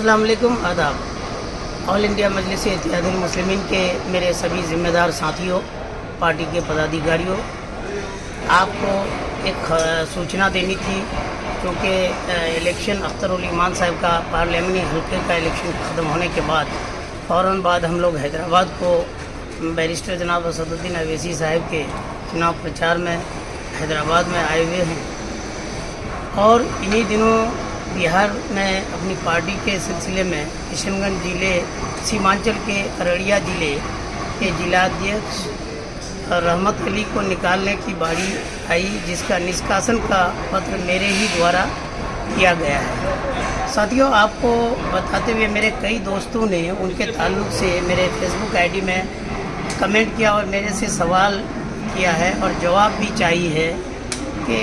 अस्सलाम वालेकुम, आदाब। ऑल इंडिया मजलिस इत्तेहादुल मुस्लिमीन के मेरे सभी ज़िम्मेदार साथियों, पार्टी के पदाधिकारियों, आपको एक सूचना देनी थी क्योंकि इलेक्शन अख्तरुल ईमान साहब का पार्लियामानी हल्के का इलेक्शन ख़त्म होने के बाद फ़ौरन बाद हम लोग हैदराबाद को बैरिस्टर जनाब असदुद्दीन अवैसी साहब के चुनाव प्रचार में हैदराबाद में आए हुए हैं और इन्हीं दिनों बिहार में अपनी पार्टी के सिलसिले में किशनगंज जिले सीमांचल के अररिया जिले के जिलाध्यक्ष रहमत अली को निकालने की बारी आई, जिसका निष्कासन का पत्र मेरे ही द्वारा किया गया है। साथियों, आपको बताते हुए मेरे कई दोस्तों ने उनके ताल्लुक़ से मेरे फेसबुक आईडी में कमेंट किया और मेरे से सवाल किया है और जवाब भी चाहिए है कि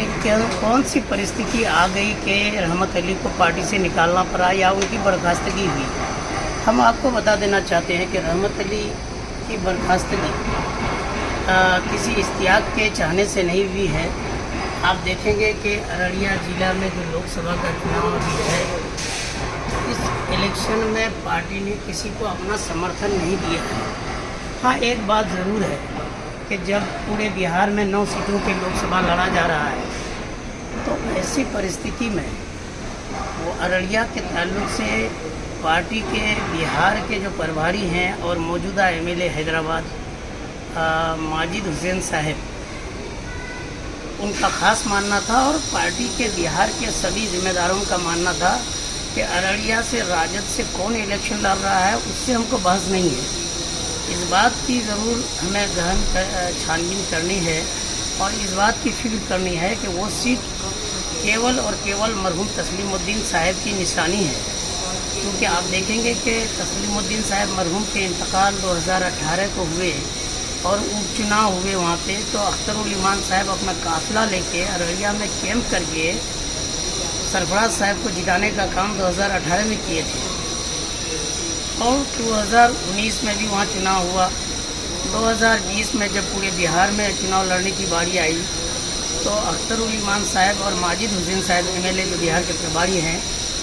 कौन सी परिस्थिति आ गई कि रहमत अली को पार्टी से निकालना पड़ा या उनकी बर्खास्तगी हुई। हम आपको बता देना चाहते हैं कि रहमत अली की बर्खास्तगी किसी इश्तियाक के चाहने से नहीं हुई है। आप देखेंगे कि अररिया ज़िला में जो लोकसभा का चुनाव अभी है, इस इलेक्शन में पार्टी ने किसी को अपना समर्थन नहीं दिया है। हाँ, एक बात ज़रूर है कि जब पूरे बिहार में 9 सीटों के लोकसभा लड़ा जा रहा है तो ऐसी परिस्थिति में वो अररिया के ताल्लुक से पार्टी के बिहार के जो प्रभारी हैं और मौजूदा एमएलए हैदराबाद माजिद हुसैन साहब, उनका ख़ास मानना था और पार्टी के बिहार के सभी जिम्मेदारों का मानना था कि अररिया से राजद से कौन इलेक्शन लड़ रहा है उससे हमको बहस नहीं है। इस बात की ज़रूर हमें गहन छानबीन करनी है और इस बात की फिक्र करनी है कि वो सीट केवल और केवल मरहूम तस्लीमुद्दीन साहब की निशानी है, क्योंकि आप देखेंगे कि तस्लीमुद्दीन साहब मरहूम के इंतकाल 2018 को हुए और उपचुनाव हुए वहाँ पे, तो अख्तरुल ईमान साहब अपना काफ़िला लेके अररिया में कैंप करके सरफराज साहब को जिताने का काम 2018 में किए थे और 2019 में भी वहाँ चुनाव हुआ। 2020 में जब पूरे बिहार में चुनाव लड़ने की बारी आई तो अख्तरुल ईमान साहब और माजिद हुसैन साहब एमएलए जो बिहार के प्रभारी हैं,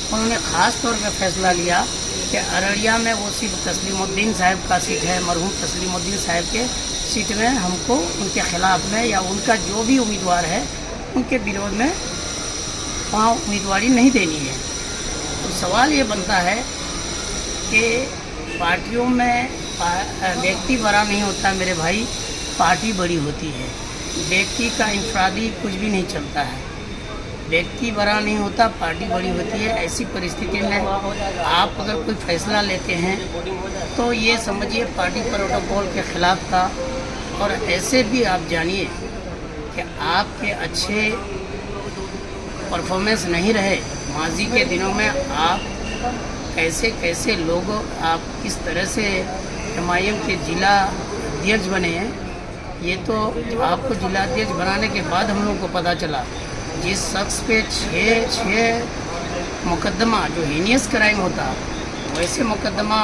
उन्होंने ख़ास तौर पर फैसला लिया कि अररिया में वो सिर्फ तस्लीमुद्दीन साहब का सीट है, मरहूम तस्लीमुद्दीन साहब के सीट में हमको उनके ख़िलाफ़ में या उनका जो भी उम्मीदवार है उनके विरोध में वहाँ उम्मीदवारी नहीं देनी है। तो सवाल ये बनता है कि पार्टियों में व्यक्ति बड़ा नहीं होता मेरे भाई, पार्टी बड़ी होती है। व्यक्ति का इंफरादी कुछ भी नहीं चलता है, व्यक्ति बड़ा नहीं होता, पार्टी बड़ी होती है। ऐसी परिस्थिति में आप अगर कोई फैसला लेते हैं तो ये समझिए पार्टी प्रोटोकॉल के ख़िलाफ़ था। और ऐसे भी आप जानिए कि आपके अच्छे परफॉर्मेंस नहीं रहे माजी के दिनों में, आप कैसे कैसे लोग, आप किस तरह से एमआईएम के जिला अध्यक्ष बने हैं, ये तो आपको जिला अध्यक्ष बनाने के बाद हम लोगों को पता चला। जिस शख्स पे छः मुकदमा जो हीनियस क्राइम होता, वैसे मुकदमा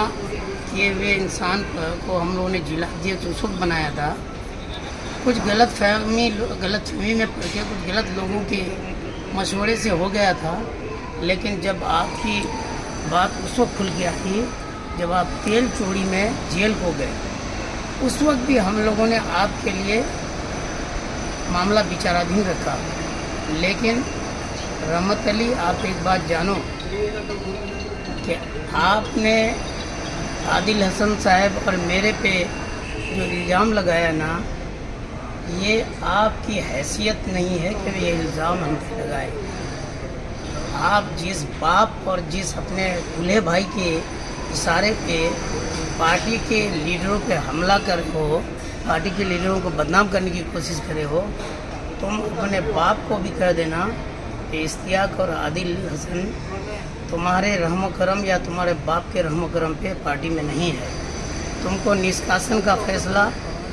किए हुए इंसान को हम लोगों ने जिला अध्यक्ष उस वक्त बनाया था। कुछ गलतफहमी में पड़ के कुछ गलत लोगों के मशवरे से हो गया था, लेकिन जब आपकी बात उस वक्त खुल गया थी जब आप तेल चोरी में जेल हो गए, उस वक्त भी हम लोगों ने आपके लिए मामला विचाराधीन रखा। लेकिन रहमत अली, आप एक बात जानो कि आपने आदिल हसन साहब और मेरे पे जो इल्ज़ाम लगाया ना, ये आपकी हैसियत नहीं है कि ये इल्ज़ाम हम पे लगाए। आप जिस बाप और जिस अपने दूल्हे भाई के इशारे पे पार्टी के लीडरों पे हमला कर हो, पार्टी के लीडरों को बदनाम करने की कोशिश करे हो, तुम अपने बाप को भी कह देना कि इश्तियाक और आदिल हसन तुम्हारे रहम करम या तुम्हारे बाप के रहम करम पे पार्टी में नहीं है। तुमको निष्कासन का फैसला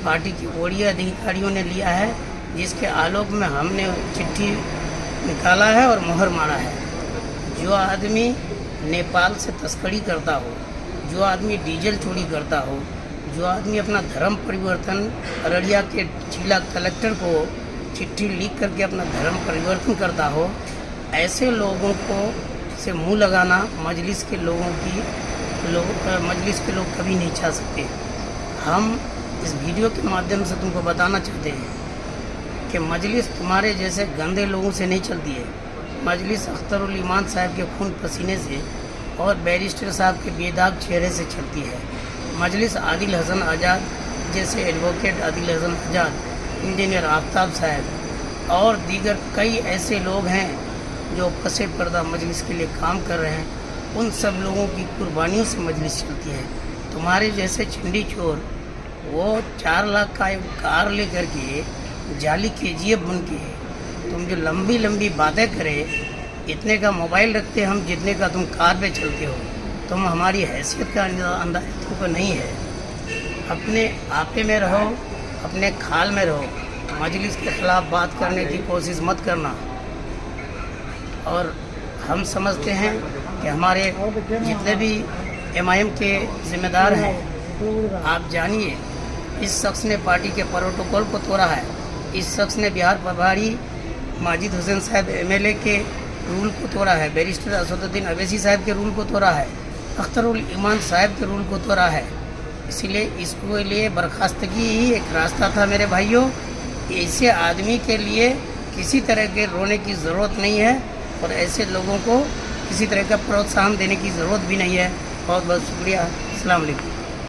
पार्टी की वरीय अधिकारियों ने लिया है, जिसके आलोक में हमने चिट्ठी निकाला है और मुहर मारा है। जो आदमी नेपाल से तस्करी करता हो, जो आदमी डीजल चोरी करता हो, जो आदमी अपना धर्म परिवर्तन अररिया के जिला कलेक्टर को चिट्ठी लिख करके अपना धर्म परिवर्तन करता हो, ऐसे लोगों को से मुंह लगाना मजलिस के मजलिस के लोग कभी नहीं चाह सकते। हम इस वीडियो के माध्यम से तुमको बताना चाहते हैं कि मजलिस तुम्हारे जैसे गंदे लोगों से नहीं चलती है। मजलिस अख्तरुल ईमान साहब के खून पसीने से और बैरिस्टर साहब के बेदाग चेहरे से चलती है। मजलिस आदिल हसन आज़ाद जैसे एडवोकेट आदिल हसन आज़ाद, इंजीनियर आफ्ताब साहब और दीगर कई ऐसे लोग हैं जो पसे पर्दा मजलिस के लिए काम कर रहे हैं। उन सब लोगों की कुर्बानियों से मजलिस चलती है। तुम्हारे जैसे चिंडी चोर वो 4 लाख का एक कार ले करके जाली KGF बन के तुम जो लंबी लंबी बातें करे, इतने का मोबाइल रखते हम जितने का तुम कार पे चलते हो। तुम हमारी हैसियत का अंदाज़ा तुमको नहीं है। अपने आपे में रहो, अपने खाल में रहो। मजलिस के ख़िलाफ़ बात करने की कोशिश मत करना। और हम समझते हैं कि हमारे जितने भी MIM के ज़िम्मेदार हैं, आप जानिए इस शख्स ने पार्टी के प्रोटोकॉल को तोड़ा है। इस शख्स ने बिहार प्रभारी माजिद हुसैन साहब MLA के रूल को तोड़ा है, बैरिस्टर असदुद्दीन अवैसी साहब के रूल को तोड़ा है, अख्तरुल ईमान साहब के रूल को तोड़ा है। इसीलिए इसको लिए बर्खास्तगी ही एक रास्ता था मेरे भाइयों। ऐसे आदमी के लिए किसी तरह के रोने की ज़रूरत नहीं है और ऐसे लोगों को किसी तरह का प्रोत्साहन देने की ज़रूरत भी नहीं है। बहुत बहुत शुक्रिया। अस्सलाम वालेकुम।